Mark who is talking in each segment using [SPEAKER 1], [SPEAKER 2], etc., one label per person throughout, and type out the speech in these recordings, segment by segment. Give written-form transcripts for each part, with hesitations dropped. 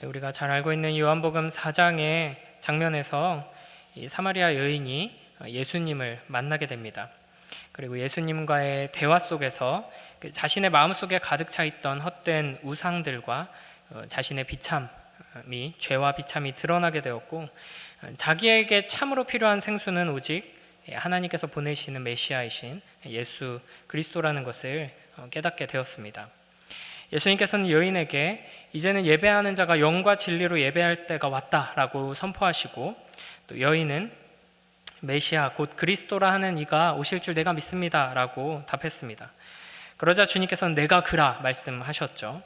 [SPEAKER 1] 우리가 잘 알고 있는 요한복음 4장의 장면에서 이 사마리아 여인이 예수님을 만나게 됩니다. 그리고 예수님과의 대화 속에서 자신의 마음속에 가득 차 있던 헛된 우상들과 자신의 비참이, 죄와 비참이 드러나게 되었고, 자기에게 참으로 필요한 생수는 오직 하나님께서 보내시는 메시아이신 예수 그리스도라는 것을 깨닫게 되었습니다. 예수님께서는 여인에게 이제는 예배하는 자가 영과 진리로 예배할 때가 왔다라고 선포하시고, 또 여인은 메시아 곧 그리스도라 하는 이가 오실 줄 내가 믿습니다 라고 답했습니다. 그러자 주님께서는 내가 그라 말씀하셨죠.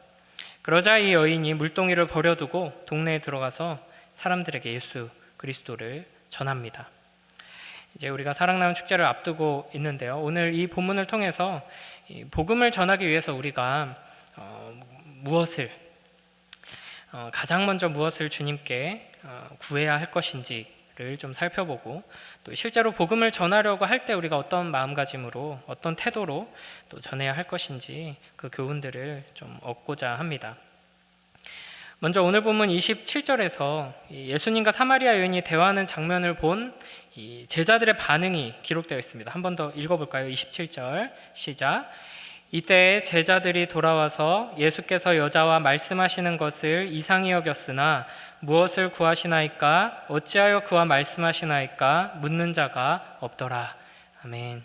[SPEAKER 1] 그러자 이 여인이 물동이를 버려두고 동네에 들어가서 사람들에게 예수 그리스도를 전합니다. 이제 우리가 사랑나눔 축제를 앞두고 있는데요, 오늘 이 본문을 통해서 복음을 전하기 위해서 우리가 가장 먼저 무엇을 주님께 구해야 할 것인지를 좀 살펴보고, 또 실제로 복음을 전하려고 할 때 우리가 어떤 마음가짐으로, 어떤 태도로 또 전해야 할 것인지 그 교훈들을 좀 얻고자 합니다. 먼저 오늘 본문 27절에서 예수님과 사마리아 여인이 대화하는 장면을 본 제자들의 반응이 기록되어 있습니다. 한 번 더 읽어볼까요? 27절 시작. 이때 제자들이 돌아와서 예수께서 여자와 말씀하시는 것을 이상히 여겼으나 무엇을 구하시나이까? 어찌하여 그와 말씀하시나이까? 묻는 자가 없더라. 아멘.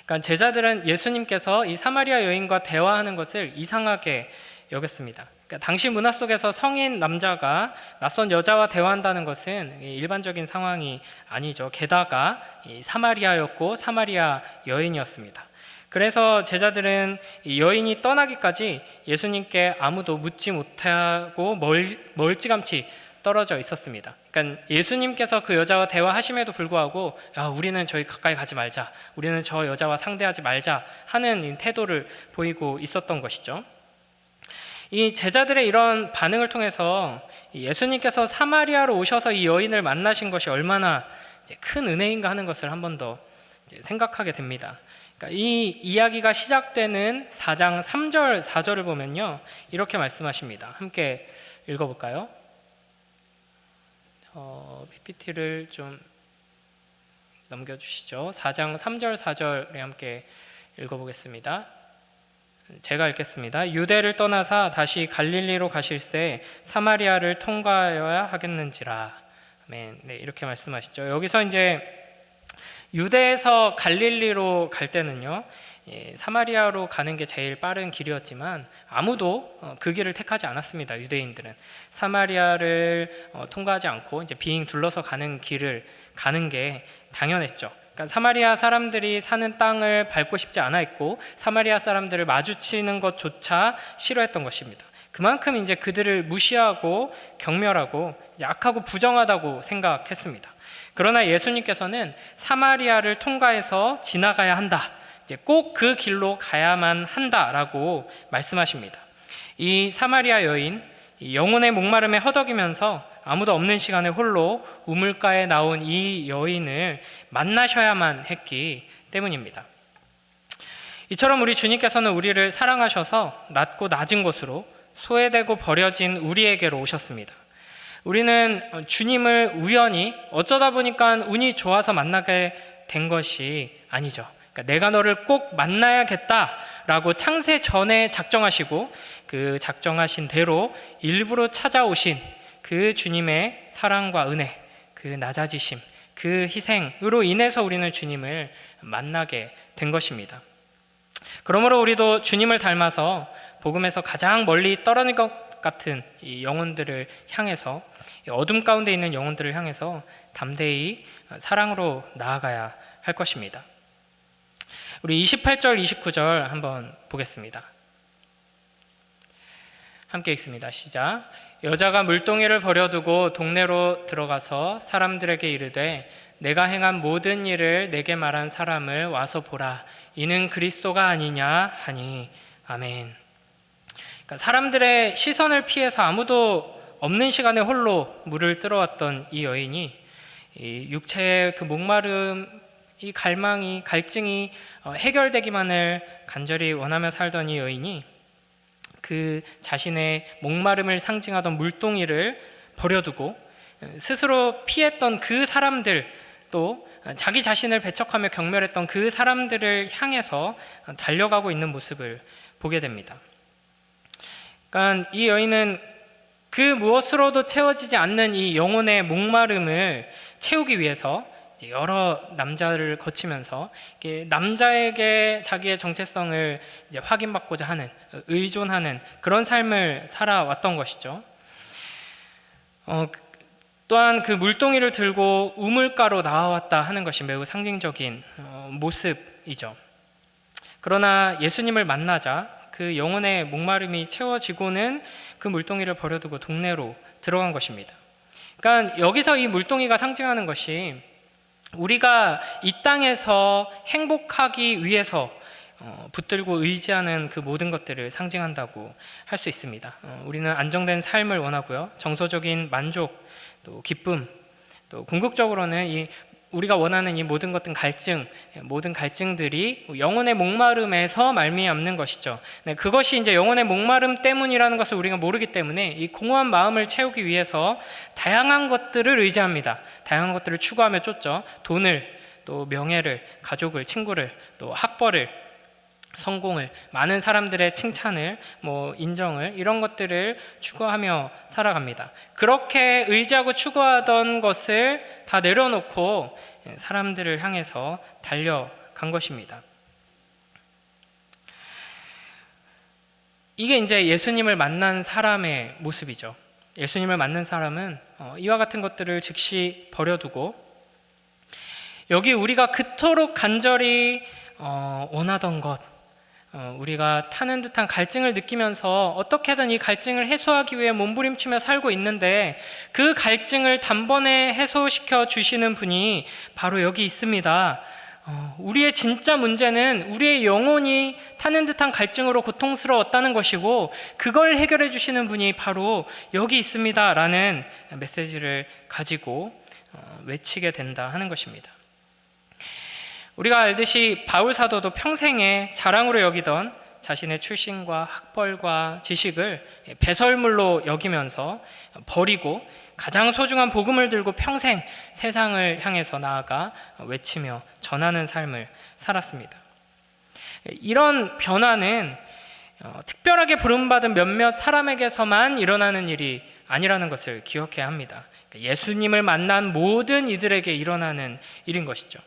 [SPEAKER 1] 그러니까 제자들은 예수님께서 이 사마리아 여인과 대화하는 것을 이상하게 여겼습니다. 그러니까 당시 문화 속에서 성인 남자가 낯선 여자와 대화한다는 것은 일반적인 상황이 아니죠. 게다가 사마리아였고 사마리아 여인이었습니다. 그래서 제자들은 여인이 떠나기까지 예수님께 아무도 묻지 못하고 멀찌감치 떨어져 있었습니다. 그러니까 예수님께서 그 여자와 대화하심에도 불구하고 우리는 저희 가까이 가지 말자, 우리는 저 여자와 상대하지 말자 하는 태도를 보이고 있었던 것이죠. 이 제자들의 이런 반응을 통해서 예수님께서 사마리아로 오셔서 이 여인을 만나신 것이 얼마나 큰 은혜인가 하는 것을 한 번 더 생각하게 됩니다. 그러니까 이 이야기가 시작되는 4장 3절 4절을 보면요, 이렇게 말씀하십니다. 함께 읽어볼까요? PPT를 좀 넘겨주시죠. 4장 3절 4절에 함께 읽어보겠습니다. 제가 읽겠습니다. 유대를 떠나사 다시 갈릴리로 가실새 사마리아를 통과하여야 하겠는지라. 아멘. 네, 이렇게 말씀하시죠. 여기서 이제 유대에서 갈릴리로 갈 때는요, 사마리아로 가는 게 제일 빠른 길이었지만 아무도 그 길을 택하지 않았습니다. 유대인들은 사마리아를 통과하지 않고 이제 빙 둘러서 가는 길을 가는 게 당연했죠. 그러니까 사마리아 사람들이 사는 땅을 밟고 싶지 않아 했고, 사마리아 사람들을 마주치는 것조차 싫어했던 것입니다. 그만큼 이제 그들을 무시하고 경멸하고 약하고 부정하다고 생각했습니다. 그러나 예수님께서는 사마리아를 통과해서 지나가야 한다, 이제 꼭 그 길로 가야만 한다라고 말씀하십니다. 이 사마리아 여인, 영혼의 목마름에 허덕이면서 아무도 없는 시간에 홀로 우물가에 나온 이 여인을 만나셔야만 했기 때문입니다. 이처럼 우리 주님께서는 우리를 사랑하셔서 낮고 낮은 곳으로, 소외되고 버려진 우리에게로 오셨습니다. 우리는 주님을 우연히 어쩌다 보니까 운이 좋아서 만나게 된 것이 아니죠. 그러니까 내가 너를 꼭 만나야겠다라고 창세 전에 작정하시고 그 작정하신 대로 일부러 찾아오신 그 주님의 사랑과 은혜, 그 낮아지심, 그 희생으로 인해서 우리는 주님을 만나게 된 것입니다. 그러므로 우리도 주님을 닮아서 복음에서 가장 멀리 떨어진 것 같은 이 영혼들을 향해서, 어둠 가운데 있는 영혼들을 향해서 담대히 사랑으로 나아가야 할 것입니다. 우리 28절 29절 한번 보겠습니다. 함께 읽습니다. 시작. 여자가 물동이를 버려두고 동네로 들어가서 사람들에게 이르되 내가 행한 모든 일을 내게 말한 사람을 와서 보라, 이는 그리스도가 아니냐 하니. 아멘. 그러니까 사람들의 시선을 피해서 아무도 없는 시간에 홀로 물을 들어왔던 이 여인이, 이 육체의 그 목마름, 이 갈망이, 갈증이 해결되기만을 간절히 원하며 살던 이 여인이 그 자신의 목마름을 상징하던 물동이를 버려두고 스스로 피했던 그 사람들, 또 자기 자신을 배척하며 경멸했던 그 사람들을 향해서 달려가고 있는 모습을 보게 됩니다. 그러니까 이 여인은 그 무엇으로도 채워지지 않는 이 영혼의 목마름을 채우기 위해서 여러 남자를 거치면서 남자에게 자기의 정체성을 확인받고자 하는, 의존하는 그런 삶을 살아왔던 것이죠. 또한 그 물동이를 들고 우물가로 나와왔다 하는 것이 매우 상징적인 모습이죠. 그러나 예수님을 만나자 그 영혼의 목마름이 채워지고는 그 물동이를 버려두고 동네로 들어간 것입니다. 그러니까 여기서 이 물동이가 상징하는 것이 우리가 이 땅에서 행복하기 위해서 붙들고 의지하는 그 모든 것들을 상징한다고 할 수 있습니다. 우리는 안정된 삶을 원하고요, 정서적인 만족, 또 기쁨, 또 궁극적으로는 우리가 원하는 이 모든 것들 모든 갈증들이 영혼의 목마름에서 말미암는 것이죠. 그것이 이제 영혼의 목마름 때문이라는 것을 우리가 모르기 때문에 이 공허한 마음을 채우기 위해서 다양한 것들을 의지합니다. 다양한 것들을 추구하며 쫓죠. 돈을, 또 명예를, 가족을, 친구를, 또 학벌을, 성공을, 많은 사람들의 칭찬을, 인정을, 이런 것들을 추구하며 살아갑니다. 그렇게 의지하고 추구하던 것을 다 내려놓고 사람들을 향해서 달려간 것입니다. 이게 이제 예수님을 만난 사람의 모습이죠. 예수님을 만난 사람은 이와 같은 것들을 즉시 버려두고, 여기 우리가 그토록 간절히 원하던 것, 우리가 타는 듯한 갈증을 느끼면서 어떻게든 이 갈증을 해소하기 위해 몸부림치며 살고 있는데, 그 갈증을 단번에 해소시켜 주시는 분이 바로 여기 있습니다. 우리의 진짜 문제는 우리의 영혼이 타는 듯한 갈증으로 고통스러웠다는 것이고, 그걸 해결해 주시는 분이 바로 여기 있습니다 라는 메시지를 가지고 외치게 된다 하는 것입니다. 우리가 알듯이 바울 사도도 평생에 자랑으로 여기던 자신의 출신과 학벌과 지식을 배설물로 여기면서 버리고 가장 소중한 복음을 들고 평생 세상을 향해서 나아가 외치며 전하는 삶을 살았습니다. 이런 변화는 특별하게 부름받은 몇몇 사람에게서만 일어나는 일이 아니라는 것을 기억해야 합니다. 예수님을 만난 모든 이들에게 일어나는 일인 것이죠.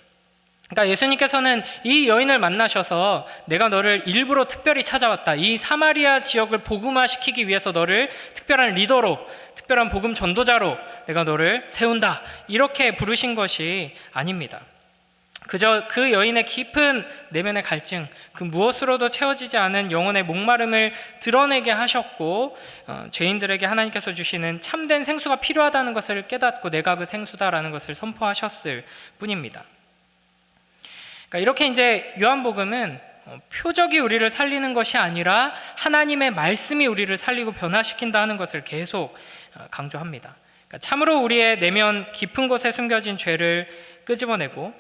[SPEAKER 1] 그러니까 예수님께서는 이 여인을 만나셔서 내가 너를 일부러 특별히 찾아왔다, 이 사마리아 지역을 복음화시키기 위해서 너를 특별한 리더로, 특별한 복음 전도자로 내가 너를 세운다, 이렇게 부르신 것이 아닙니다. 그저 그 여인의 깊은 내면의 갈증, 그 무엇으로도 채워지지 않은 영혼의 목마름을 드러내게 하셨고, 죄인들에게 하나님께서 주시는 참된 생수가 필요하다는 것을 깨닫고 내가 그 생수다라는 것을 선포하셨을 뿐입니다. 그러니까 이렇게 이제 요한복음은 표적이 우리를 살리는 것이 아니라 하나님의 말씀이 우리를 살리고 변화시킨다 하는 것을 계속 강조합니다. 그러니까 참으로 우리의 내면 깊은 곳에 숨겨진 죄를 끄집어내고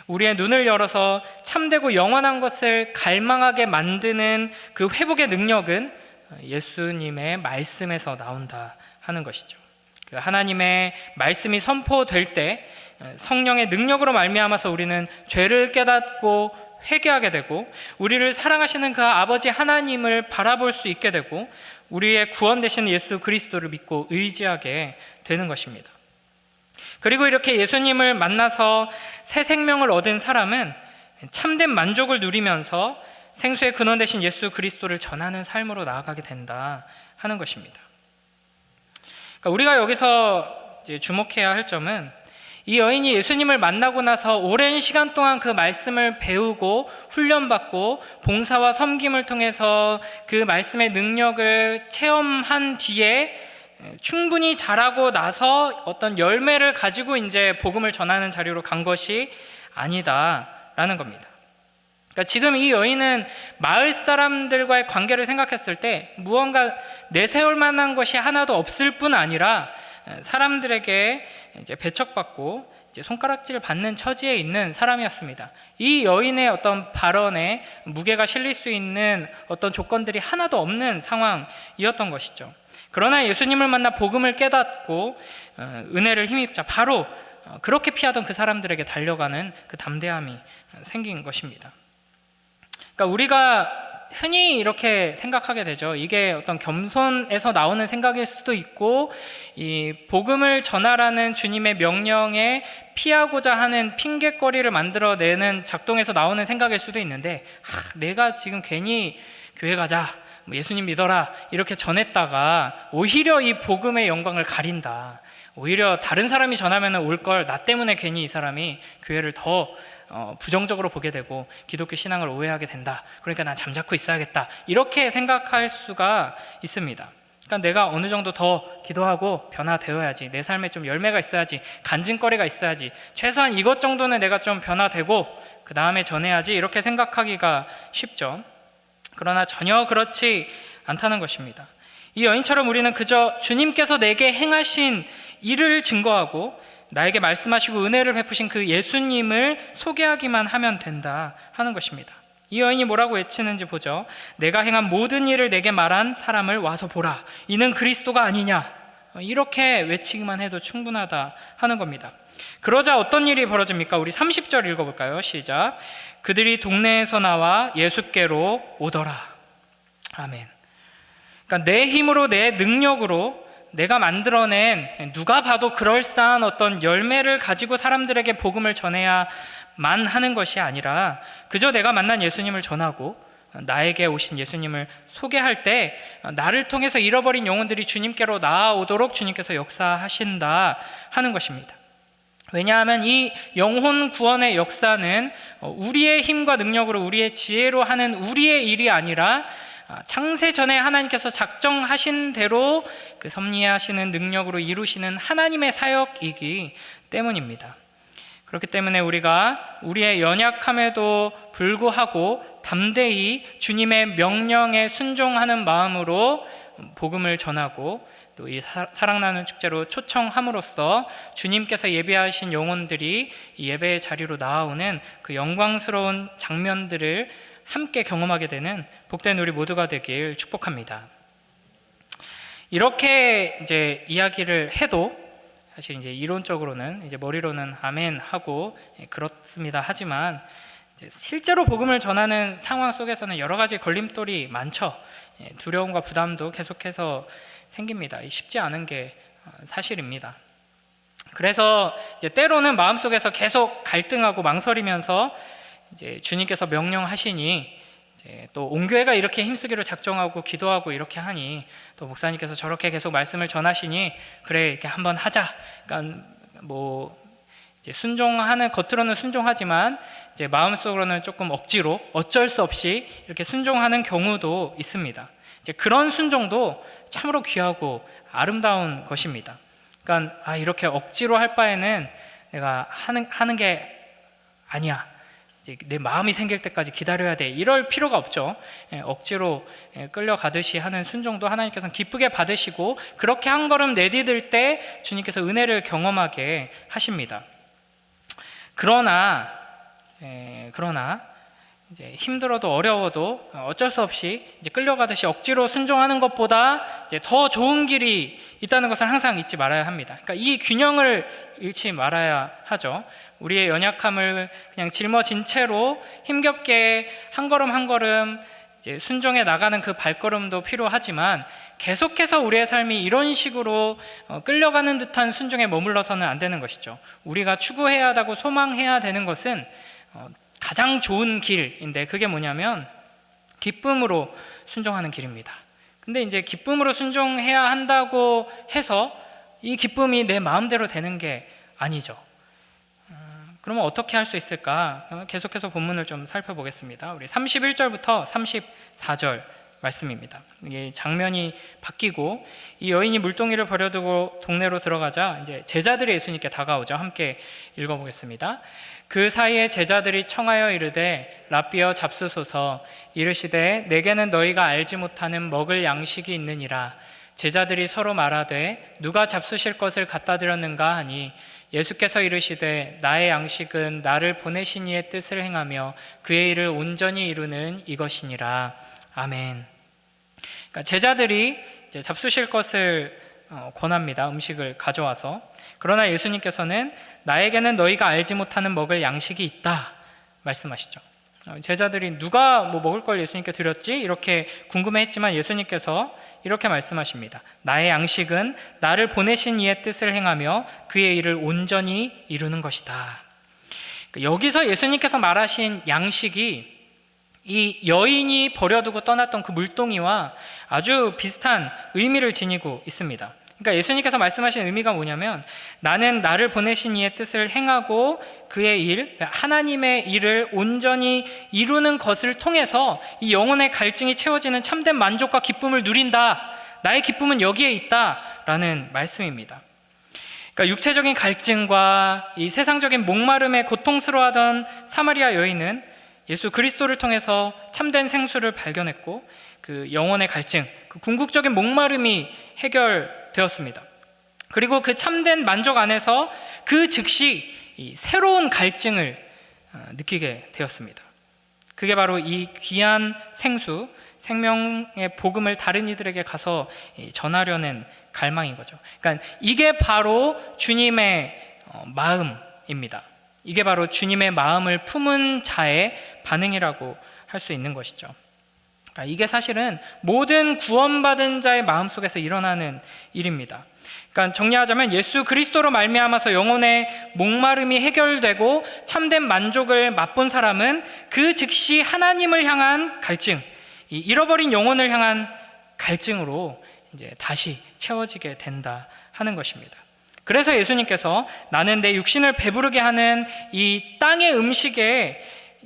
[SPEAKER 1] 우리의 눈을 열어서 참되고 영원한 것을 갈망하게 만드는 그 회복의 능력은 예수님의 말씀에서 나온다 하는 것이죠. 그 하나님의 말씀이 선포될 때 성령의 능력으로 말미암아서 우리는 죄를 깨닫고 회개하게 되고, 우리를 사랑하시는 그 아버지 하나님을 바라볼 수 있게 되고, 우리의 구원 되시는 예수 그리스도를 믿고 의지하게 되는 것입니다. 그리고 이렇게 예수님을 만나서 새 생명을 얻은 사람은 참된 만족을 누리면서 생수의 근원 되신 예수 그리스도를 전하는 삶으로 나아가게 된다 하는 것입니다. 그러니까 우리가 여기서 이제 주목해야 할 점은, 이 여인이 예수님을 만나고 나서 오랜 시간 동안 그 말씀을 배우고 훈련받고 봉사와 섬김을 통해서 그 말씀의 능력을 체험한 뒤에 충분히 자라고 나서 어떤 열매를 가지고 이제 복음을 전하는 자리로 간 것이 아니다라는 겁니다. 그러니까 지금 이 여인은 마을 사람들과의 관계를 생각했을 때 무언가 내세울 만한 것이 하나도 없을 뿐 아니라 사람들에게 이제 배척받고 이제 손가락질 받는 처지에 있는 사람이었습니다. 이 여인의 어떤 발언에 무게가 실릴 수 있는 어떤 조건들이 하나도 없는 상황이었던 것이죠. 그러나 예수님을 만나 복음을 깨닫고 은혜를 힘입자 바로 그렇게 피하던 그 사람들에게 달려가는 그 담대함이 생긴 것입니다. 그러니까 우리가 흔히 이렇게 생각하게 되죠. 이게 어떤 겸손에서 나오는 생각일 수도 있고, 이 복음을 전하라는 주님의 명령에 피하고자 하는 핑계거리를 만들어내는 작동에서 나오는 생각일 수도 있는데, 내가 지금 괜히 교회 가자, 예수님 믿어라 이렇게 전했다가 오히려 이 복음의 영광을 가린다, 오히려 다른 사람이 전하면 올 걸 나 때문에 괜히 이 사람이 교회를 더 부정적으로 보게 되고 기독교 신앙을 오해하게 된다, 그러니까 난 잠자코 있어야겠다, 이렇게 생각할 수가 있습니다. 그러니까 내가 어느 정도 더 기도하고 변화되어야지, 내 삶에 좀 열매가 있어야지, 간증거리가 있어야지, 최소한 이것 정도는 내가 좀 변화되고 그 다음에 전해야지, 이렇게 생각하기가 쉽죠. 그러나 전혀 그렇지 않다는 것입니다. 이 여인처럼 우리는 그저 주님께서 내게 행하신 일을 증거하고 나에게 말씀하시고 은혜를 베푸신 그 예수님을 소개하기만 하면 된다 하는 것입니다. 이 여인이 뭐라고 외치는지 보죠. 내가 행한 모든 일을 내게 말한 사람을 와서 보라, 이는 그리스도가 아니냐, 이렇게 외치기만 해도 충분하다 하는 겁니다. 그러자 어떤 일이 벌어집니까? 우리 30절 읽어볼까요? 시작. 그들이 동네에서 나와 예수께로 오더라. 아멘. 그러니까 내 힘으로, 내 능력으로 내가 만들어낸 누가 봐도 그럴싸한 어떤 열매를 가지고 사람들에게 복음을 전해야만 하는 것이 아니라 그저 내가 만난 예수님을 전하고 나에게 오신 예수님을 소개할 때 나를 통해서 잃어버린 영혼들이 주님께로 나아오도록 주님께서 역사하신다 하는 것입니다. 왜냐하면 이 영혼 구원의 역사는 우리의 힘과 능력으로, 우리의 지혜로 하는 우리의 일이 아니라 창세 전에 하나님께서 작정하신 대로 그 섭리하시는 능력으로 이루시는 하나님의 사역이기 때문입니다. 그렇기 때문에 우리가 우리의 연약함에도 불구하고 담대히 주님의 명령에 순종하는 마음으로 복음을 전하고 또 이 사랑 나누는 축제로 초청함으로써 주님께서 예배하신 영혼들이 이 예배의 자리로 나아오는 그 영광스러운 장면들을 함께 경험하게 되는 복된 우리 모두가 되길 축복합니다. 이렇게 이제 이야기를 해도 사실 이제 이론적으로는 이제 머리로는 아멘 하고 그렇습니다. 하지만 이제 실제로 복음을 전하는 상황 속에서는 여러 가지 걸림돌이 많죠. 두려움과 부담도 계속해서 생깁니다. 쉽지 않은 게 사실입니다. 그래서 이제 때로는 마음속에서 계속 갈등하고 망설이면서 이제 주님께서 명령하시니 이제 또 온 교회가 이렇게 힘쓰기로 작정하고 기도하고 이렇게 하니 또 목사님께서 저렇게 계속 말씀을 전하시니 그래 이렇게 한번 하자. 그러니까 뭐 이제 순종하는, 겉으로는 순종하지만 이제 마음속으로는 조금 억지로 어쩔 수 없이 이렇게 순종하는 경우도 있습니다. 이제 그런 순종도 참으로 귀하고 아름다운 것입니다. 그러니까 이렇게 억지로 할 바에는 내가 하는 게 아니야, 이제 내 마음이 생길 때까지 기다려야 돼, 이럴 필요가 없죠. 억지로 끌려가듯이 하는 순종도 하나님께서는 기쁘게 받으시고 그렇게 한 걸음 내디딜 때 주님께서 은혜를 경험하게 하십니다. 그러나 이제 힘들어도 어려워도 어쩔 수 없이 이제 끌려가듯이 억지로 순종하는 것보다 이제 더 좋은 길이 있다는 것을 항상 잊지 말아야 합니다. 그러니까 이 균형을 잃지 말아야 하죠. 우리의 연약함을 그냥 짊어진 채로 힘겹게 한 걸음 한 걸음 이제 순종해 나가는 그 발걸음도 필요하지만 계속해서 우리의 삶이 이런 식으로 끌려가는 듯한 순종에 머물러서는 안 되는 것이죠. 우리가 추구해야 하고 소망해야 되는 것은 가장 좋은 길인데 그게 뭐냐면 기쁨으로 순종하는 길입니다. 근데 이제 기쁨으로 순종해야 한다고 해서 이 기쁨이 내 마음대로 되는 게 아니죠. 그러면 어떻게 할 수 있을까? 계속해서 본문을 좀 살펴보겠습니다. 우리 31절부터 34절 말씀입니다. 이게 장면이 바뀌고 이 여인이 물동이를 버려두고 동네로 들어가자 이제 제자들이 예수님께 다가오죠. 함께 읽어보겠습니다. 그 사이에 제자들이 청하여 이르되 랍비여 잡수소서, 이르시되 내게는 너희가 알지 못하는 먹을 양식이 있느니라. 제자들이 서로 말하되 누가 잡수실 것을 갖다 드렸는가 하니 예수께서 이르시되 나의 양식은 나를 보내신 이의 뜻을 행하며 그의 일을 온전히 이루는 이것이니라. 아멘. 그러니까 제자들이 이제 잡수실 것을 권합니다. 음식을 가져와서. 그러나 예수님께서는 나에게는 너희가 알지 못하는 먹을 양식이 있다 말씀하시죠. 제자들이 누가 뭐 먹을 걸 예수님께 드렸지? 이렇게 궁금해했지만 예수님께서 이렇게 말씀하십니다. 나의 양식은 나를 보내신 이의 뜻을 행하며 그의 일을 온전히 이루는 것이다. 여기서 예수님께서 말하신 양식이 이 여인이 버려두고 떠났던 그 물동이와 아주 비슷한 의미를 지니고 있습니다. 그러니까 예수님께서 말씀하신 의미가 뭐냐면 나는 나를 보내신 이의 뜻을 행하고 그의 일, 하나님의 일을 온전히 이루는 것을 통해서 이 영혼의 갈증이 채워지는 참된 만족과 기쁨을 누린다. 나의 기쁨은 여기에 있다라는 말씀입니다. 그러니까 육체적인 갈증과 이 세상적인 목마름에 고통스러워하던 사마리아 여인은 예수 그리스도를 통해서 참된 생수를 발견했고 그 영혼의 갈증, 그 궁극적인 목마름이 해결되었습니다. 그리고 그 참된 만족 안에서 그 즉시 이 새로운 갈증을 느끼게 되었습니다. 그게 바로 이 귀한 생수, 생명의 복음을 다른 이들에게 가서 전하려는 갈망인 거죠. 그러니까 이게 바로 주님의 마음입니다. 이게 바로 주님의 마음을 품은 자의 반응이라고 할 수 있는 것이죠. 그러니까 이게 사실은 모든 구원받은 자의 마음속에서 일어나는 일입니다. 그러니까 정리하자면 예수 그리스도로 말미암아서 영혼의 목마름이 해결되고 참된 만족을 맛본 사람은 그 즉시 하나님을 향한 갈증, 이 잃어버린 영혼을 향한 갈증으로 이제 다시 채워지게 된다 하는 것입니다. 그래서 예수님께서 나는 내 육신을 배부르게 하는 이 땅의 음식에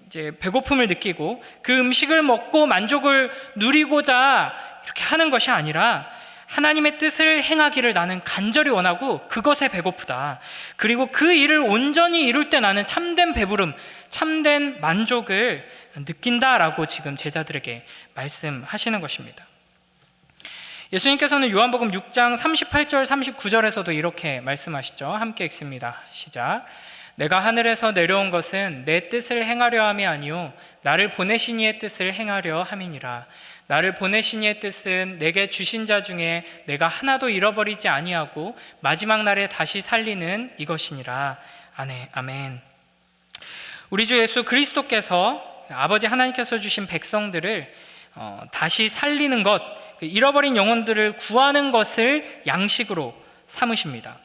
[SPEAKER 1] 이제 배고픔을 느끼고 그 음식을 먹고 만족을 누리고자 이렇게 하는 것이 아니라 하나님의 뜻을 행하기를 나는 간절히 원하고 그것에 배고프다. 그리고 그 일을 온전히 이룰 때 나는 참된 배부름, 참된 만족을 느낀다라고 지금 제자들에게 말씀하시는 것입니다. 예수님께서는 요한복음 6장 38절 39절에서도 이렇게 말씀하시죠. 함께 읽습니다. 시작. 내가 하늘에서 내려온 것은 내 뜻을 행하려 함이 아니요 나를 보내신 이의 뜻을 행하려 함이니라. 나를 보내신 이의 뜻은 내게 주신 자 중에 내가 하나도 잃어버리지 아니하고 마지막 날에 다시 살리는 이것이니라. 아멘. 우리 주 예수 그리스도께서 아버지 하나님께서 주신 백성들을 다시 살리는 것, 잃어버린 영혼들을 구하는 것을 양식으로 삼으십니다.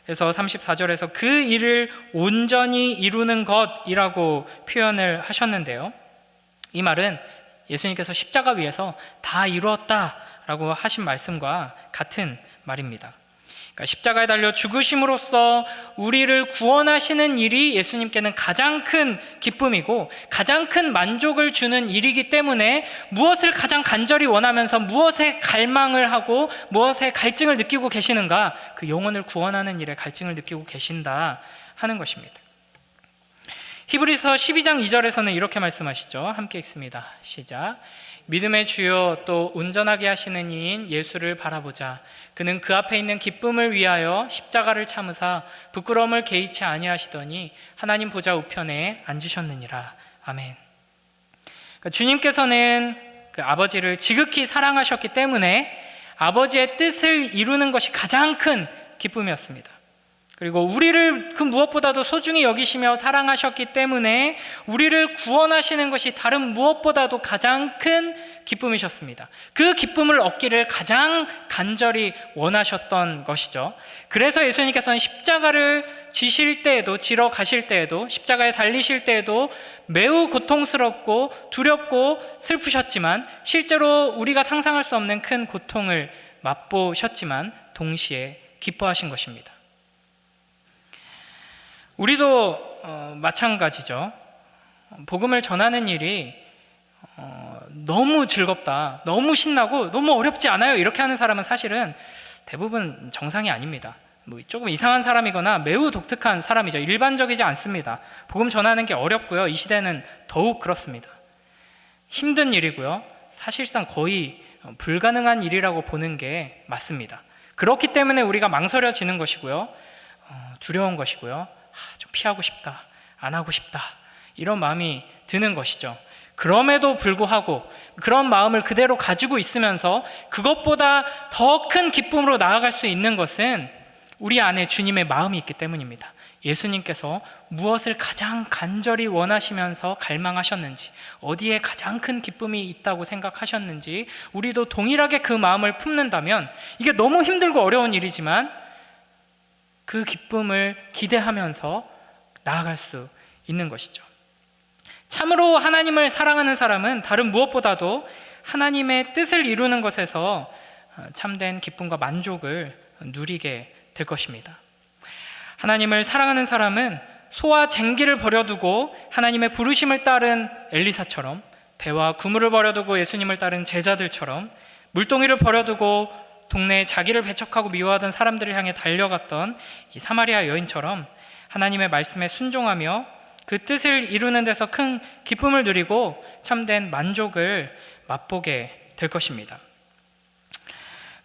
[SPEAKER 1] 그래서 34절에서 그 일을 온전히 이루는 것이라고 표현을 하셨는데요. 이 말은 예수님께서 십자가 위에서 다 이루었다라고 하신 말씀과 같은 말입니다. 그러니까 십자가에 달려 죽으심으로써 우리를 구원하시는 일이 예수님께는 가장 큰 기쁨이고 가장 큰 만족을 주는 일이기 때문에 무엇을 가장 간절히 원하면서 무엇에 갈망을 하고 무엇에 갈증을 느끼고 계시는가, 그 영혼을 구원하는 일에 갈증을 느끼고 계신다 하는 것입니다. 히브리서 12장 2절에서는 이렇게 말씀하시죠. 함께 읽습니다. 시작. 믿음의 주요 또 온전하게 하시는 이인 예수를 바라보자. 그는 그 앞에 있는 기쁨을 위하여 십자가를 참으사 부끄러움을 개의치 아니하시더니 하나님 보좌 우편에 앉으셨느니라. 아멘. 그러니까 주님께서는 그 아버지를 지극히 사랑하셨기 때문에 아버지의 뜻을 이루는 것이 가장 큰 기쁨이었습니다. 그리고 우리를 그 무엇보다도 소중히 여기시며 사랑하셨기 때문에 우리를 구원하시는 것이 다른 무엇보다도 가장 큰 기쁨이셨습니다. 그 기쁨을 얻기를 가장 간절히 원하셨던 것이죠. 그래서 예수님께서는 십자가를 지실 때에도, 지러 가실 때에도, 십자가에 달리실 때에도 매우 고통스럽고 두렵고 슬프셨지만 실제로 우리가 상상할 수 없는 큰 고통을 맛보셨지만 동시에 기뻐하신 것입니다. 우리도 마찬가지죠. 복음을 전하는 일이 너무 즐겁다, 너무 신나고 너무 어렵지 않아요 이렇게 하는 사람은 사실은 대부분 정상이 아닙니다. 조금 이상한 사람이거나 매우 독특한 사람이죠. 일반적이지 않습니다. 복음 전하는 게 어렵고요. 이 시대는 더욱 그렇습니다. 힘든 일이고요. 사실상 거의 불가능한 일이라고 보는 게 맞습니다. 그렇기 때문에 우리가 망설여지는 것이고요. 두려운 것이고요. 좀 피하고 싶다, 안 하고 싶다, 이런 마음이 드는 것이죠. 그럼에도 불구하고 그런 마음을 그대로 가지고 있으면서 그것보다 더 큰 기쁨으로 나아갈 수 있는 것은 우리 안에 주님의 마음이 있기 때문입니다. 예수님께서 무엇을 가장 간절히 원하시면서 갈망하셨는지, 어디에 가장 큰 기쁨이 있다고 생각하셨는지 우리도 동일하게 그 마음을 품는다면, 이게 너무 힘들고 어려운 일이지만 그 기쁨을 기대하면서 나아갈 수 있는 것이죠. 참으로 하나님을 사랑하는 사람은 다른 무엇보다도 하나님의 뜻을 이루는 것에서 참된 기쁨과 만족을 누리게 될 것입니다. 하나님을 사랑하는 사람은 소와 쟁기를 버려두고 하나님의 부르심을 따른 엘리사처럼, 배와 그물을 버려두고 예수님을 따른 제자들처럼, 물동이를 버려두고 동네에 자기를 배척하고 미워하던 사람들을 향해 달려갔던 이 사마리아 여인처럼 하나님의 말씀에 순종하며 그 뜻을 이루는 데서 큰 기쁨을 누리고 참된 만족을 맛보게 될 것입니다.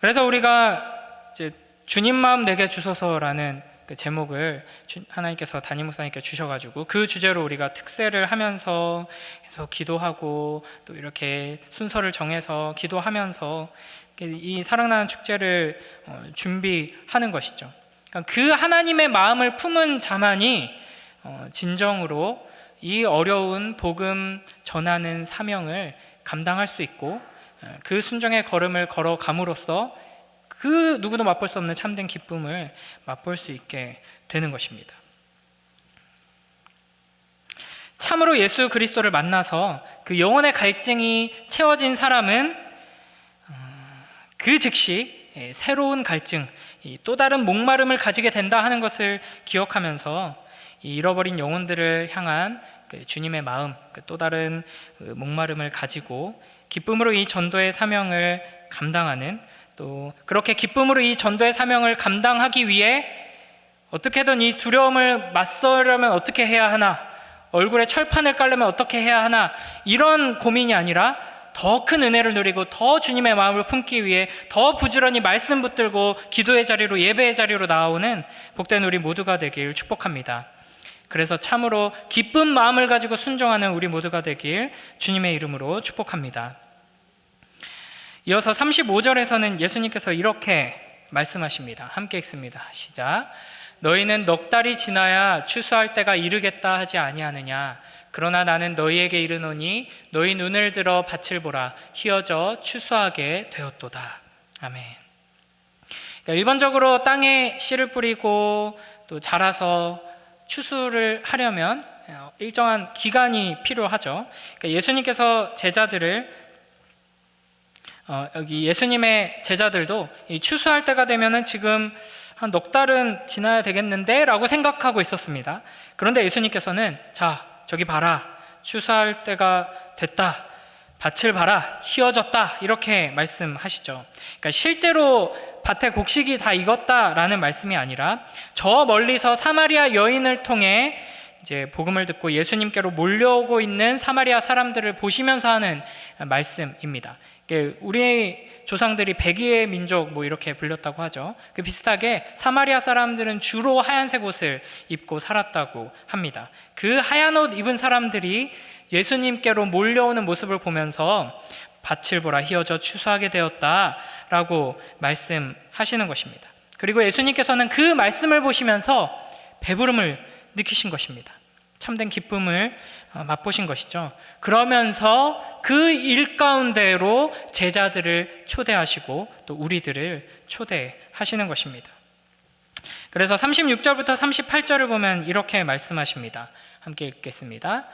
[SPEAKER 1] 그래서 우리가 이제 주님 마음 내게 주소서라는 그 제목을 하나님께서 담임 목사님께 주셔가지고 그 주제로 우리가 특세를 하면서 계속 기도하고 또 이렇게 순서를 정해서 기도하면서 이 사랑나는 축제를 준비하는 것이죠. 그러니까 그 하나님의 마음을 품은 자만이 진정으로 이 어려운 복음 전하는 사명을 감당할 수 있고, 그 순종의 걸음을 걸어감으로써 그 누구도 맛볼 수 없는 참된 기쁨을 맛볼 수 있게 되는 것입니다. 참으로 예수 그리스도를 만나서 그 영혼의 갈증이 채워진 사람은 그 즉시 새로운 갈증, 또 다른 목마름을 가지게 된다 하는 것을 기억하면서 잃어버린 영혼들을 향한 주님의 마음, 또 다른 목마름을 가지고 기쁨으로 이 전도의 사명을 감당하는, 또 그렇게 기쁨으로 이 전도의 사명을 감당하기 위해 어떻게든 이 두려움을 맞서려면 어떻게 해야 하나, 얼굴에 철판을 깔려면 어떻게 해야 하나, 이런 고민이 아니라 더 큰 은혜를 누리고 더 주님의 마음을 품기 위해 더 부지런히 말씀 붙들고 기도의 자리로, 예배의 자리로 나오는 복된 우리 모두가 되길 축복합니다. 그래서 참으로 기쁜 마음을 가지고 순종하는 우리 모두가 되길 주님의 이름으로 축복합니다. 이어서 35절에서는 예수님께서 이렇게 말씀하십니다. 함께 읽습니다. 시작. 너희는 넉 달이 지나야 추수할 때가 이르겠다 하지 아니하느냐. 그러나 나는 너희에게 이르노니 너희 눈을 들어 밭을 보라. 희어져 추수하게 되었도다. 아멘. 그러니까 일반적으로 땅에 씨를 뿌리고 또 자라서 추수를 하려면 일정한 기간이 필요하죠. 그러니까 예수님께서 제자들을 여기 예수님의 제자들도 이 추수할 때가 되면은 지금 한 넉 달은 지나야 되겠는데 라고 생각하고 있었습니다. 그런데 예수님께서는 자, 저기 봐라, 추수할 때가 됐다, 밭을 봐라, 희어졌다, 이렇게 말씀하시죠. 그러니까 실제로 밭에 곡식이 다 익었다라는 말씀이 아니라 저 멀리서 사마리아 여인을 통해 이제 복음을 듣고 예수님께로 몰려오고 있는 사마리아 사람들을 보시면서 하는 말씀입니다. 우리 조상들이 백의의 민족 뭐 이렇게 불렸다고 하죠. 그 비슷하게 사마리아 사람들은 주로 하얀색 옷을 입고 살았다고 합니다. 그 하얀 옷 입은 사람들이 예수님께로 몰려오는 모습을 보면서 밭을 보라, 희어져 추수하게 되었다라고 말씀하시는 것입니다. 그리고 예수님께서는 그 말씀을 보시면서 배부름을 느끼신 것입니다. 참된 기쁨을 맛보신 것이죠. 그러면서 그 일 가운데로 제자들을 초대하시고 또 우리들을 초대하시는 것입니다. 그래서 36절부터 38절을 보면 이렇게 말씀하십니다. 함께 읽겠습니다.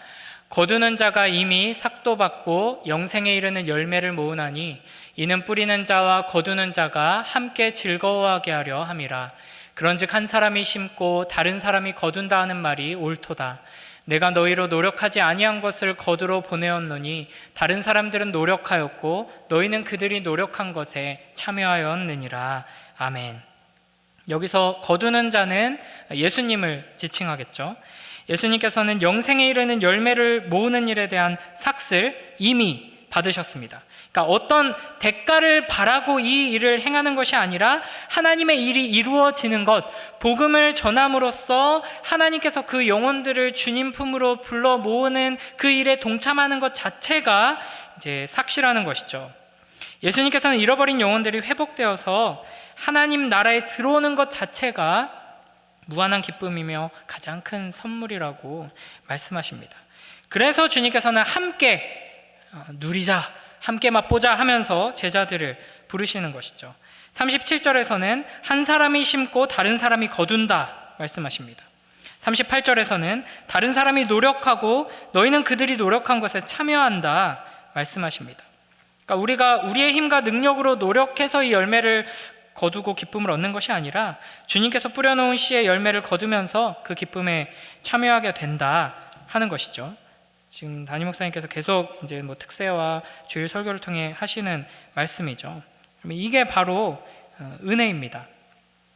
[SPEAKER 1] 거두는 자가 이미 삭도 받고 영생에 이르는 열매를 모으나니 이는 뿌리는 자와 거두는 자가 함께 즐거워하게 하려 함이라. 그런즉 한 사람이 심고 다른 사람이 거둔다 하는 말이 옳도다. 내가 너희로 노력하지 아니한 것을 거두러 보내었노니 다른 사람들은 노력하였고 너희는 그들이 노력한 것에 참여하였느니라. 아멘. 여기서 거두는 자는 예수님을 지칭하겠죠. 예수님께서는 영생에 이르는 열매를 모으는 일에 대한 삭을 이미 받으셨습니다. 그러니까 어떤 대가를 바라고 이 일을 행하는 것이 아니라 하나님의 일이 이루어지는 것, 복음을 전함으로써 하나님께서 그 영혼들을 주님 품으로 불러 모으는 그 일에 동참하는 것 자체가 이제 삭시라는 것이죠. 예수님께서는 잃어버린 영혼들이 회복되어서 하나님 나라에 들어오는 것 자체가 무한한 기쁨이며 가장 큰 선물이라고 말씀하십니다. 그래서 주님께서는 함께 누리자, 함께 맛보자 하면서 제자들을 부르시는 것이죠. 37절에서는 한 사람이 심고 다른 사람이 거둔다 말씀하십니다. 38절에서는 다른 사람이 노력하고 너희는 그들이 노력한 것에 참여한다 말씀하십니다. 그러니까 우리가 우리의 힘과 능력으로 노력해서 이 열매를 거두고 기쁨을 얻는 것이 아니라 주님께서 뿌려놓은 씨의 열매를 거두면서 그 기쁨에 참여하게 된다 하는 것이죠. 지금 담임 목사님께서 계속 이제 특세와 주일 설교를 통해 하시는 말씀이죠. 이게 바로 은혜입니다.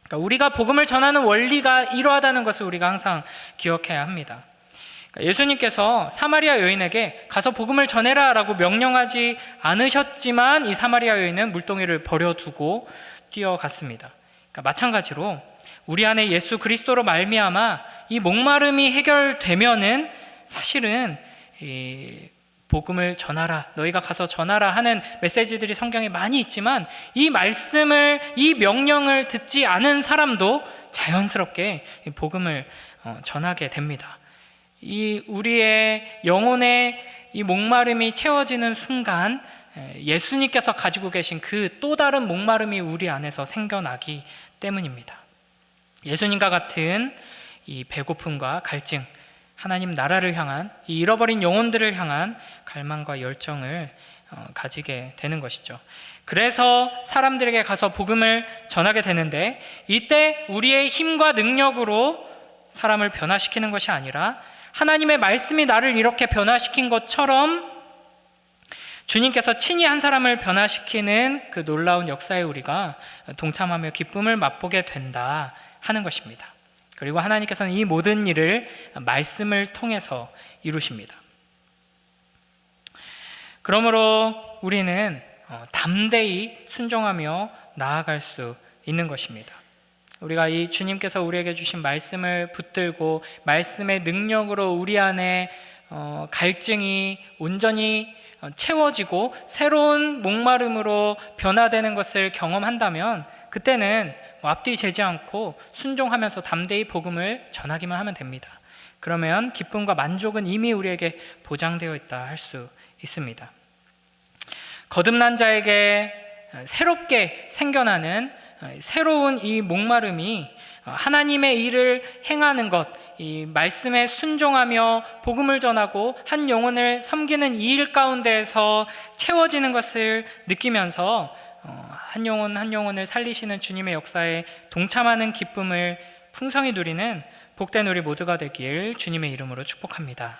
[SPEAKER 1] 그러니까 우리가 복음을 전하는 원리가 이러하다는 것을 우리가 항상 기억해야 합니다. 그러니까 예수님께서 사마리아 여인에게 가서 복음을 전해라 라고 명령하지 않으셨지만 이 사마리아 여인은 물동이를 버려두고 뛰어갔습니다. 그러니까 마찬가지로 우리 안에 예수 그리스도로 말미암아 이 목마름이 해결되면은 사실은 이 복음을 전하라, 너희가 가서 전하라 하는 메시지들이 성경에 많이 있지만 이 말씀을, 이 명령을 듣지 않은 사람도 자연스럽게 복음을 전하게 됩니다. 이 우리의 영혼의 이 목마름이 채워지는 순간 예수님께서 가지고 계신 그 또 다른 목마름이 우리 안에서 생겨나기 때문입니다. 예수님과 같은 이 배고픔과 갈증, 하나님 나라를 향한, 이 잃어버린 영혼들을 향한 갈망과 열정을 가지게 되는 것이죠. 그래서 사람들에게 가서 복음을 전하게 되는데, 이때 우리의 힘과 능력으로 사람을 변화시키는 것이 아니라 하나님의 말씀이 나를 이렇게 변화시킨 것처럼 주님께서 친히 한 사람을 변화시키는 그 놀라운 역사에 우리가 동참하며 기쁨을 맛보게 된다 하는 것입니다. 그리고 하나님께서는 이 모든 일을 말씀을 통해서 이루십니다. 그러므로 우리는 담대히 순종하며 나아갈 수 있는 것입니다. 우리가 이 주님께서 우리에게 주신 말씀을 붙들고 말씀의 능력으로 우리 안에 갈증이 온전히 채워지고 새로운 목마름으로 변화되는 것을 경험한다면 그때는 앞뒤 재지 않고 순종하면서 담대히 복음을 전하기만 하면 됩니다. 그러면 기쁨과 만족은 이미 우리에게 보장되어 있다 할 수 있습니다. 거듭난 자에게 새롭게 생겨나는 새로운 이 목마름이 하나님의 일을 행하는 것, 이 말씀에 순종하며 복음을 전하고 한 영혼을 섬기는 이 일 가운데에서 채워지는 것을 느끼면서 한 영혼 한 영혼을 살리시는 주님의 역사에 동참하는 기쁨을 풍성히 누리는 복된 우리 모두가 되길 주님의 이름으로 축복합니다.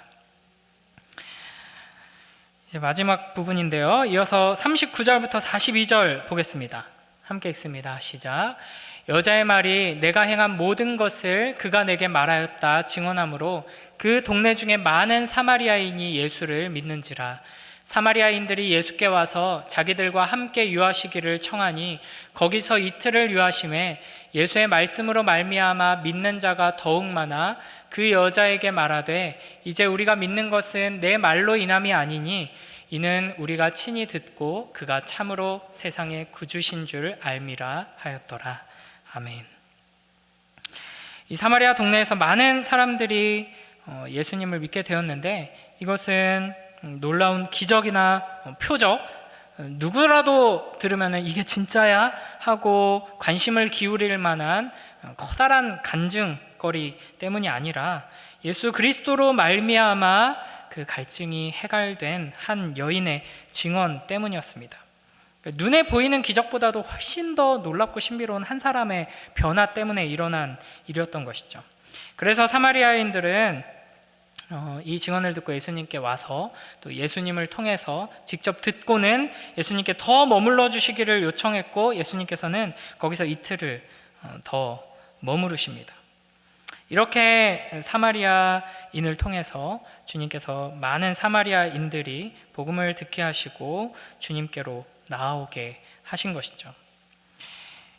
[SPEAKER 1] 이제 마지막 부분인데요. 이어서 39절부터 42절 보겠습니다. 함께 읽습니다. 시작. 여자의 말이 내가 행한 모든 것을 그가 내게 말하였다 증언하므로 그 동네 중에 많은 사마리아인이 예수를 믿는지라. 사마리아인들이 예수께 와서 자기들과 함께 유하시기를 청하니 거기서 이틀을 유하심에 예수의 말씀으로 말미암아 믿는 자가 더욱 많아 그 여자에게 말하되 이제 우리가 믿는 것은 내 말로 인함이 아니니 이는 우리가 친히 듣고 그가 참으로 세상의 구주신 줄 알미라 하였더라. 아멘. 이 사마리아 동네에서 많은 사람들이 예수님을 믿게 되었는데 이것은 놀라운 기적이나 표적, 누구라도 들으면 이게 진짜야 하고 관심을 기울일 만한 커다란 간증거리 때문이 아니라 예수 그리스도로 말미암아 그 갈증이 해갈된 한 여인의 증언 때문이었습니다. 눈에 보이는 기적보다도 훨씬 더 놀랍고 신비로운 한 사람의 변화 때문에 일어난 일이었던 것이죠. 그래서 사마리아인들은 이 증언을 듣고 예수님께 와서 또 예수님을 통해서 직접 듣고는 예수님께 더 머물러 주시기를 요청했고 예수님께서는 거기서 이틀을 더 머무르십니다. 이렇게 사마리아인을 통해서 주님께서 많은 사마리아인들이 복음을 듣게 하시고 주님께로 나아오게 하신 것이죠.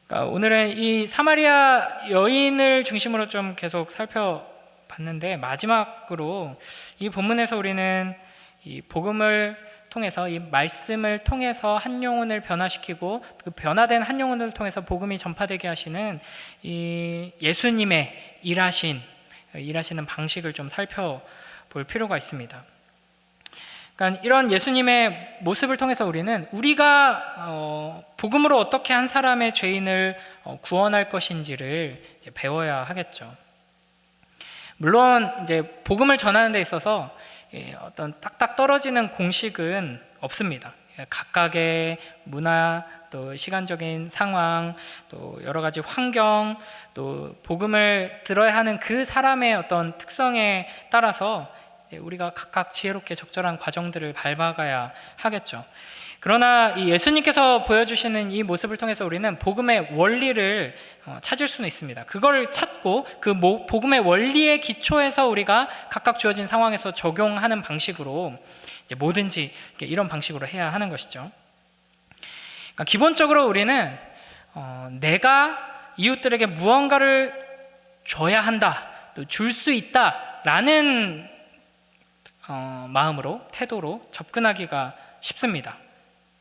[SPEAKER 1] 그러니까 오늘은 이 사마리아 여인을 중심으로 좀 계속 살펴봤는데, 마지막으로 이 본문에서 우리는 이 복음을 통해서, 이 말씀을 통해서 한 영혼을 변화시키고 그 변화된 한 영혼을 통해서 복음이 전파되게 하시는 이 예수님의 일하시는 방식을 좀 살펴볼 필요가 있습니다. 그러니까 이런 예수님의 모습을 통해서 우리가 복음으로 어떻게 한 사람의 죄인을 구원할 것인지를 이제 배워야 하겠죠. 물론 이제 복음을 전하는 데 있어서 어떤 딱딱 떨어지는 공식은 없습니다. 각각의 문화, 또 시간적인 상황, 또 여러 가지 환경, 또 복음을 들어야 하는 그 사람의 어떤 특성에 따라서 우리가 각각 지혜롭게 적절한 과정들을 밟아가야 하겠죠. 그러나 이 예수님께서 보여주시는 이 모습을 통해서 우리는 복음의 원리를 찾을 수는 있습니다. 그걸 찾고 그 복음의 원리의 기초에서 우리가 각각 주어진 상황에서 적용하는 방식으로 이제 뭐든지 이런 방식으로 해야 하는 것이죠. 그러니까 기본적으로 우리는 내가 이웃들에게 무언가를 줘야 한다, 또 줄 수 있다라는 마음으로, 태도로 접근하기가 쉽습니다.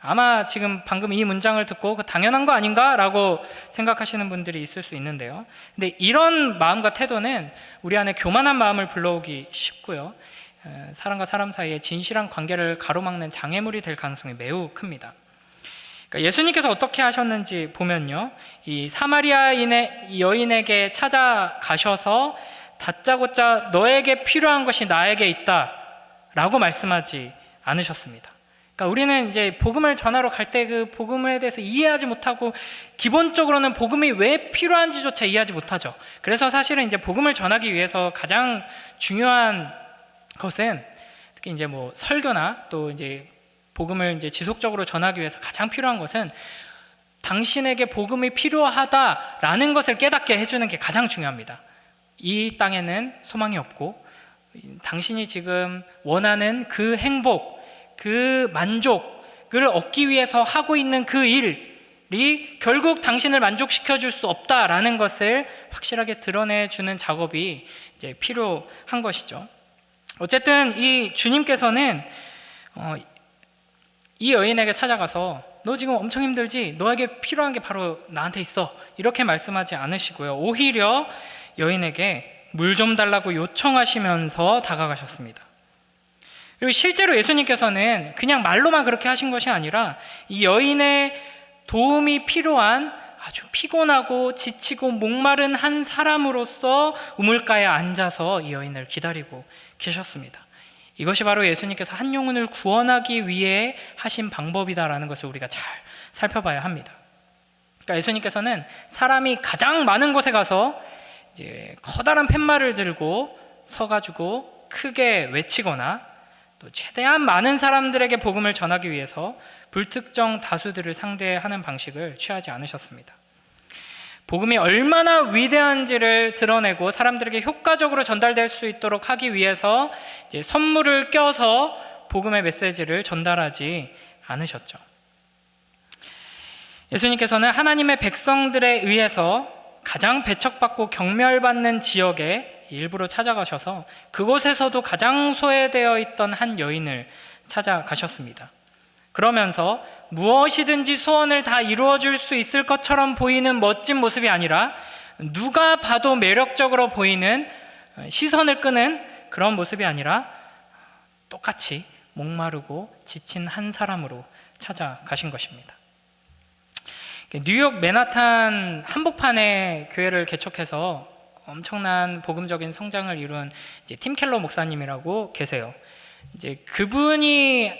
[SPEAKER 1] 아마 지금 방금 이 문장을 듣고 당연한 거 아닌가? 라고 생각하시는 분들이 있을 수 있는데요. 근데 이런 마음과 태도는 우리 안에 교만한 마음을 불러오기 쉽고요. 사람과 사람 사이에 진실한 관계를 가로막는 장애물이 될 가능성이 매우 큽니다. 그러니까 예수님께서 어떻게 하셨는지 보면요, 이 사마리아인의 여인에게 찾아가셔서 다짜고짜 너에게 필요한 것이 나에게 있다 라고 말씀하지 않으셨습니다. 그러니까 우리는 이제 복음을 전하러 갈 때 그 복음에 대해서 이해하지 못하고, 기본적으로는 복음이 왜 필요한지조차 이해하지 못하죠. 그래서 사실은 이제 복음을 전하기 위해서 가장 중요한 것은, 특히 이제 뭐 설교나 또 이제 복음을 이제 지속적으로 전하기 위해서 가장 필요한 것은 당신에게 복음이 필요하다라는 것을 깨닫게 해주는 게 가장 중요합니다. 이 땅에는 소망이 없고 당신이 지금 원하는 그 행복, 그 만족을 얻기 위해서 하고 있는 그 일이 결국 당신을 만족시켜 줄 수 없다라는 것을 확실하게 드러내주는 작업이 이제 필요한 것이죠. 어쨌든 이 주님께서는 이 여인에게 찾아가서 너 지금 엄청 힘들지? 너에게 필요한 게 바로 나한테 있어, 이렇게 말씀하지 않으시고요, 오히려 여인에게 물 좀 달라고 요청하시면서 다가가셨습니다. 그리고 실제로 예수님께서는 그냥 말로만 그렇게 하신 것이 아니라 이 여인의 도움이 필요한 아주 피곤하고 지치고 목마른 한 사람으로서 우물가에 앉아서 이 여인을 기다리고 계셨습니다. 이것이 바로 예수님께서 한 영혼을 구원하기 위해 하신 방법이다라는 것을 우리가 잘 살펴봐야 합니다. 그러니까 예수님께서는 사람이 가장 많은 곳에 가서 이제 커다란 팻말을 들고 서가지고 크게 외치거나 또 최대한 많은 사람들에게 복음을 전하기 위해서 불특정 다수들을 상대하는 방식을 취하지 않으셨습니다. 복음이 얼마나 위대한지를 드러내고 사람들에게 효과적으로 전달될 수 있도록 하기 위해서 이제 선물을 껴서 복음의 메시지를 전달하지 않으셨죠. 예수님께서는 하나님의 백성들에 의해서 가장 배척받고 경멸받는 지역에 일부러 찾아가셔서 그곳에서도 가장 소외되어 있던 한 여인을 찾아가셨습니다. 그러면서 무엇이든지 소원을 다 이루어 줄 수 있을 것처럼 보이는 멋진 모습이 아니라 누가 봐도 매력적으로 보이는, 시선을 끄는 그런 모습이 아니라 똑같이 목마르고 지친 한 사람으로 찾아가신 것입니다. 뉴욕 맨하탄 한복판에 교회를 개척해서 엄청난 복음적인 성장을 이룬 이제 팀 켈러 목사님이라고 계세요. 이제 그분이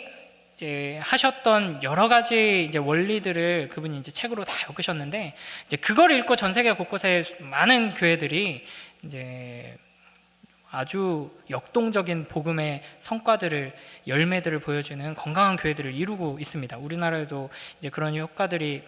[SPEAKER 1] 이제 하셨던 여러 가지 이제 원리들을 그분이 이제 책으로 다 엮으셨는데, 이제 그걸 읽고 전 세계 곳곳에 많은 교회들이 이제 아주 역동적인 복음의 성과들을, 열매들을 보여주는 건강한 교회들을 이루고 있습니다. 우리나라에도 이제 그런 효과들이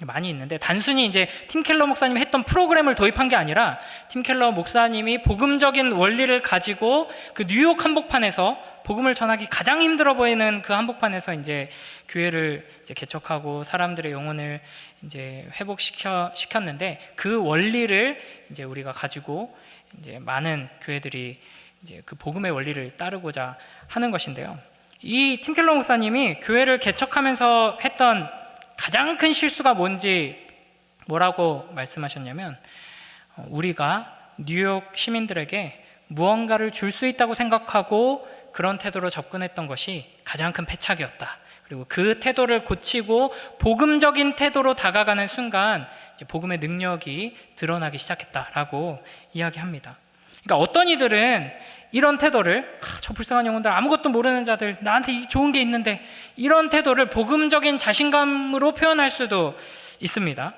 [SPEAKER 1] 많이 있는데, 단순히 이제 팀 켈러 목사님이 했던 프로그램을 도입한 게 아니라 팀 켈러 목사님이 복음적인 원리를 가지고 그 뉴욕 한복판에서 복음을 전하기 가장 힘들어 보이는 그 한복판에서 이제 교회를 이제 개척하고 사람들의 영혼을 이제 회복시켰는데, 그 원리를 이제 우리가 가지고 이제 많은 교회들이 이제 그 복음의 원리를 따르고자 하는 것인데요. 이 팀 켈러 목사님이 교회를 개척하면서 했던 가장 큰 실수가 뭐라고 말씀하셨냐면, 우리가 뉴욕 시민들에게 무언가를 줄 수 있다고 생각하고 그런 태도로 접근했던 것이 가장 큰 패착이었다. 그리고 그 태도를 고치고 복음적인 태도로 다가가는 순간 이제 복음의 능력이 드러나기 시작했다라고 이야기합니다. 그러니까 어떤 이들은 이런 태도를, 저 불쌍한 영혼들, 아무것도 모르는 자들, 나한테 이 좋은 게 있는데, 이런 태도를 복음적인 자신감으로 표현할 수도 있습니다.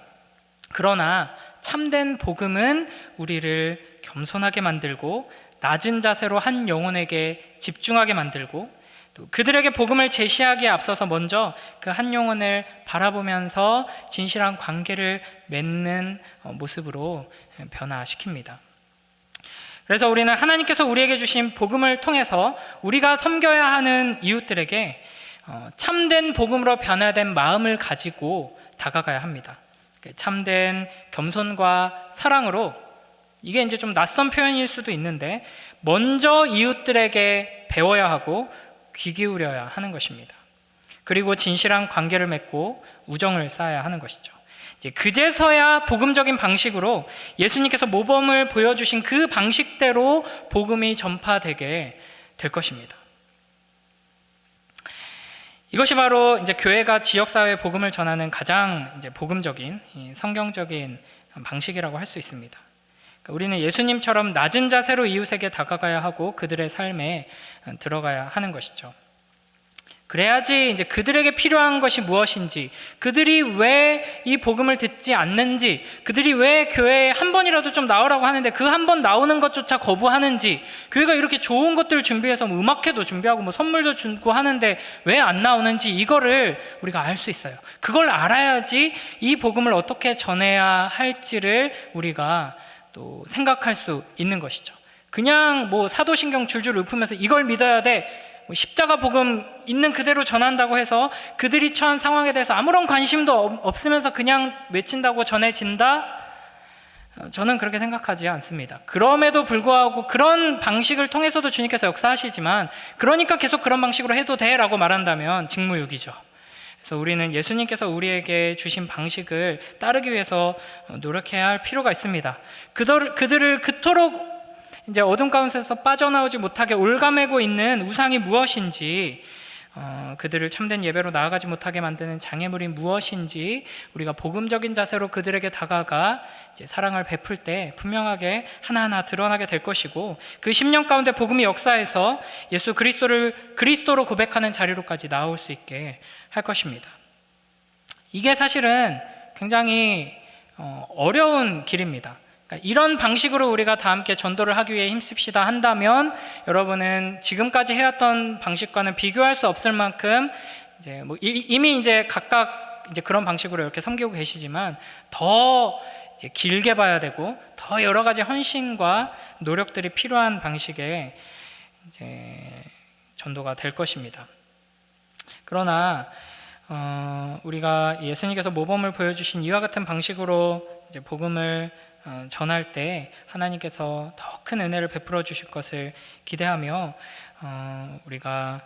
[SPEAKER 1] 그러나 참된 복음은 우리를 겸손하게 만들고 낮은 자세로 한 영혼에게 집중하게 만들고, 또 그들에게 복음을 제시하기에 앞서서 먼저 그 한 영혼을 바라보면서 진실한 관계를 맺는 모습으로 변화시킵니다. 그래서 우리는 하나님께서 우리에게 주신 복음을 통해서 우리가 섬겨야 하는 이웃들에게 참된 복음으로 변화된 마음을 가지고 다가가야 합니다. 참된 겸손과 사랑으로, 이게 이제 좀 낯선 표현일 수도 있는데, 먼저 이웃들에게 배워야 하고 귀 기울여야 하는 것입니다. 그리고 진실한 관계를 맺고 우정을 쌓아야 하는 것이죠. 이제 그제서야 복음적인 방식으로 예수님께서 모범을 보여주신 그 방식대로 복음이 전파되게 될 것입니다. 이것이 바로 이제 교회가 지역사회에 복음을 전하는 가장 이제 복음적인, 성경적인 방식이라고 할 수 있습니다. 그러니까 우리는 예수님처럼 낮은 자세로 이웃에게 다가가야 하고 그들의 삶에 들어가야 하는 것이죠. 그래야지 이제 그들에게 필요한 것이 무엇인지, 그들이 왜 이 복음을 듣지 않는지, 그들이 왜 교회에 한 번이라도 좀 나오라고 하는데 그 한 번 나오는 것조차 거부하는지, 교회가 이렇게 좋은 것들을 준비해서 음악회도 준비하고 선물도 주고 하는데 왜 안 나오는지, 이거를 우리가 알 수 있어요. 그걸 알아야지 이 복음을 어떻게 전해야 할지를 우리가 또 생각할 수 있는 것이죠. 그냥 사도신경 줄줄 읊으면서 이걸 믿어야 돼, 십자가 복음 있는 그대로 전한다고 해서 그들이 처한 상황에 대해서 아무런 관심도 없으면서 그냥 외친다고 전해진다? 저는 그렇게 생각하지 않습니다. 그럼에도 불구하고 그런 방식을 통해서도 주님께서 역사하시지만, 그러니까 계속 그런 방식으로 해도 돼 라고 말한다면 직무유기죠. 그래서 우리는 예수님께서 우리에게 주신 방식을 따르기 위해서 노력해야 할 필요가 있습니다. 그들을 그토록 이제 어둠 가운데서 빠져나오지 못하게 올가매고 있는 우상이 무엇인지, 그들을 참된 예배로 나아가지 못하게 만드는 장애물이 무엇인지, 우리가 복음적인 자세로 그들에게 다가가 이제 사랑을 베풀 때 분명하게 하나하나 드러나게 될 것이고, 그 10년 가운데 복음이 역사해서 예수 그리스도를 그리스도로 고백하는 자리로까지 나올 수 있게 할 것입니다. 이게 사실은 굉장히 어려운 길입니다. 이런 방식으로 우리가 다 함께 전도를 하기 위해 힘씁시다 한다면, 여러분은 지금까지 해왔던 방식과는 비교할 수 없을 만큼 이제 이미 이제 각각 이제 그런 방식으로 이렇게 섬기고 계시지만, 더 이제 길게 봐야 되고 더 여러 가지 헌신과 노력들이 필요한 방식의 이제 전도가 될 것입니다. 그러나 우리가 예수님께서 모범을 보여주신 이와 같은 방식으로 이제 복음을 전할 때 하나님께서 더 큰 은혜를 베풀어 주실 것을 기대하며, 우리가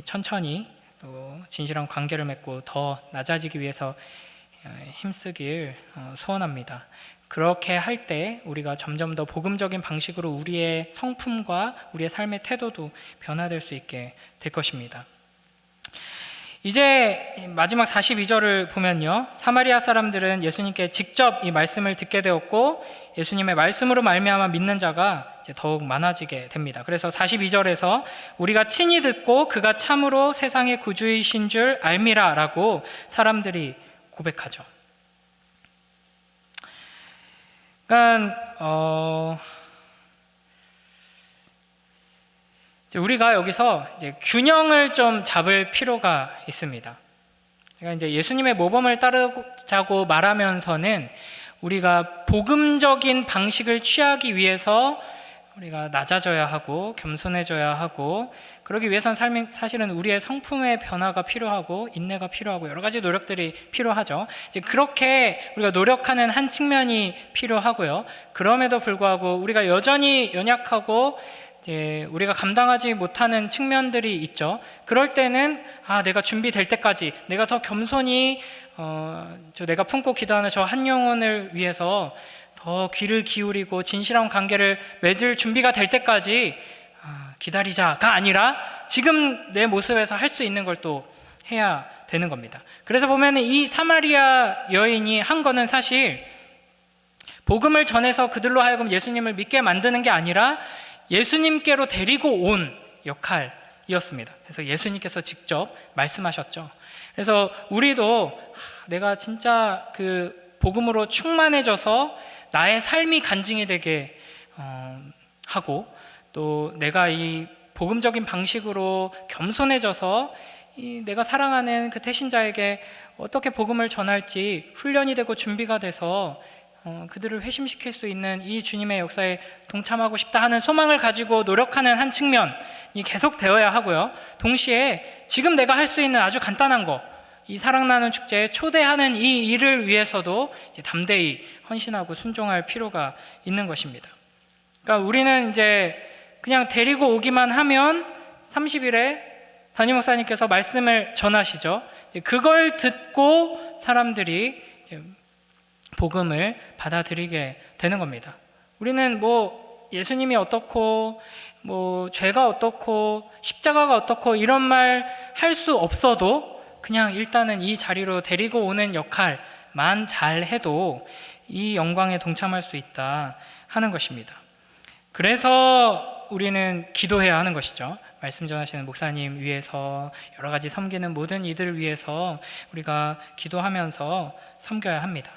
[SPEAKER 1] 천천히 또 진실한 관계를 맺고 더 낮아지기 위해서 힘쓰길 소원합니다. 그렇게 할 때 우리가 점점 더 복음적인 방식으로 우리의 성품과 우리의 삶의 태도도 변화될 수 있게 될 것입니다. 이제 마지막 42절을 보면요, 사마리아 사람들은 예수님께 직접 이 말씀을 듣게 되었고 예수님의 말씀으로 말미암아 믿는 자가 이제 더욱 많아지게 됩니다. 그래서 42절에서 우리가 친히 듣고 그가 참으로 세상의 구주이신 줄 알미라 라고 사람들이 고백하죠. 그러니까 우리가 여기서 이제 균형을 좀 잡을 필요가 있습니다. 그러니까 이제 예수님의 모범을 따르자고 말하면서는 우리가 복음적인 방식을 취하기 위해서 우리가 낮아져야 하고 겸손해져야 하고, 그러기 위해서는 사실은 우리의 성품의 변화가 필요하고 인내가 필요하고 여러 가지 노력들이 필요하죠. 이제 그렇게 우리가 노력하는 한 측면이 필요하고요. 그럼에도 불구하고 우리가 여전히 연약하고 이제 우리가 감당하지 못하는 측면들이 있죠. 그럴 때는 내가 준비될 때까지, 내가 더 겸손히 내가 품고 기도하는 저 한 영혼을 위해서 더 귀를 기울이고 진실한 관계를 맺을 준비가 될 때까지 기다리자가 아니라 지금 내 모습에서 할 수 있는 걸 또 해야 되는 겁니다. 그래서 보면 이 사마리아 여인이 한 거는 사실 복음을 전해서 그들로 하여금 예수님을 믿게 만드는 게 아니라 예수님께로 데리고 온 역할이었습니다. 그래서 예수님께서 직접 말씀하셨죠. 그래서 우리도 내가 진짜 그 복음으로 충만해져서 나의 삶이 간증이 되게 하고, 또 내가 이 복음적인 방식으로 겸손해져서 내가 사랑하는 그 태신자에게 어떻게 복음을 전할지 훈련이 되고 준비가 돼서 그들을 회심시킬 수 있는 이 주님의 역사에 동참하고 싶다 하는 소망을 가지고 노력하는 한 측면이 계속 되어야 하고요. 동시에 지금 내가 할 수 있는 아주 간단한 거, 이 사랑나는 축제에 초대하는 이 일을 위해서도 이제 담대히 헌신하고 순종할 필요가 있는 것입니다. 그러니까 우리는 이제 그냥 데리고 오기만 하면 30일에 담임 목사님께서 말씀을 전하시죠. 그걸 듣고 사람들이 이제 복음을 받아들이게 되는 겁니다. 우리는 뭐 예수님이 어떻고 뭐 죄가 어떻고 십자가가 어떻고 이런 말 할 수 없어도 그냥 일단은 이 자리로 데리고 오는 역할만 잘 해도 이 영광에 동참할 수 있다 하는 것입니다. 그래서 우리는 기도해야 하는 것이죠. 말씀 전하시는 목사님 위해서, 여러 가지 섬기는 모든 이들을 위해서 우리가 기도하면서 섬겨야 합니다.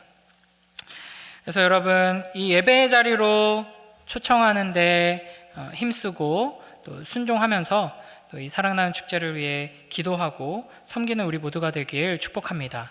[SPEAKER 1] 그래서 여러분, 이 예배의 자리로 초청하는데 힘쓰고 또 순종하면서 또 이 사랑나는 축제를 위해 기도하고 섬기는 우리 모두가 되길 축복합니다.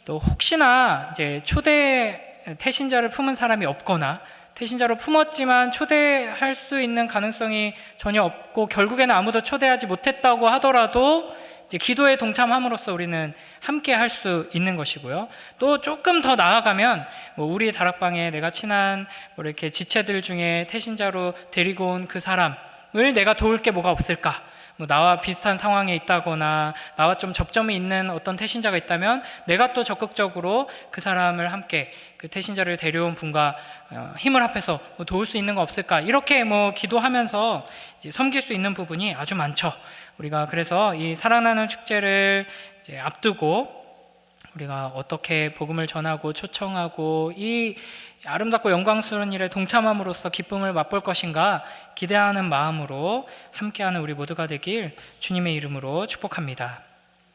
[SPEAKER 1] 또 혹시나 이제 초대 태신자를 품은 사람이 없거나 태신자로 품었지만 초대할 수 있는 가능성이 전혀 없고 결국에는 아무도 초대하지 못했다고 하더라도 이제 기도에 동참함으로써 우리는 함께 할 수 있는 것이고요. 또 조금 더 나아가면 뭐 우리 다락방에 내가 친한 뭐 이렇게 지체들 중에 태신자로 데리고 온 그 사람을 내가 도울 게 뭐가 없을까? 뭐 나와 비슷한 상황에 있다거나 나와 좀 접점이 있는 어떤 태신자가 있다면 내가 또 적극적으로 그 사람을 함께 그 태신자를 데려온 분과 힘을 합해서 뭐 도울 수 있는 거 없을까? 이렇게 뭐 기도하면서 이제 섬길 수 있는 부분이 아주 많죠. 우리가 그래서 이 사랑나는 축제를 이제 앞두고 우리가 어떻게 복음을 전하고 초청하고 이 아름답고 영광스러운 일에 동참함으로써 기쁨을 맛볼 것인가 기대하는 마음으로 함께하는 우리 모두가 되길 주님의 이름으로 축복합니다.